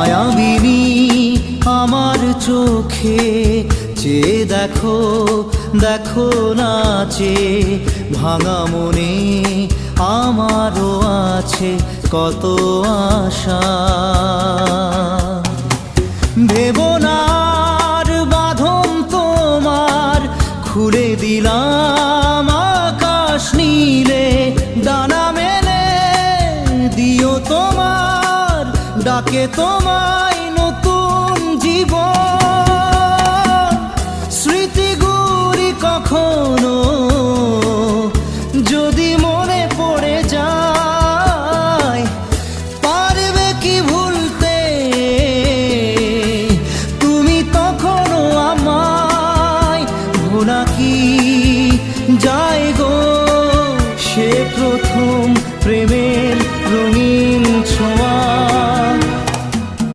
মায়াবিনী আমার চোখে চেয়ে দেখো, দেখো নাচে ভাঙা মনে আমারও আছে কত আশা। ভেবনার বাঁধন তোমার খুলে দিলাম আকাশ নীলে, ডানা মেলে দিও তোমার ডাকে তোমায়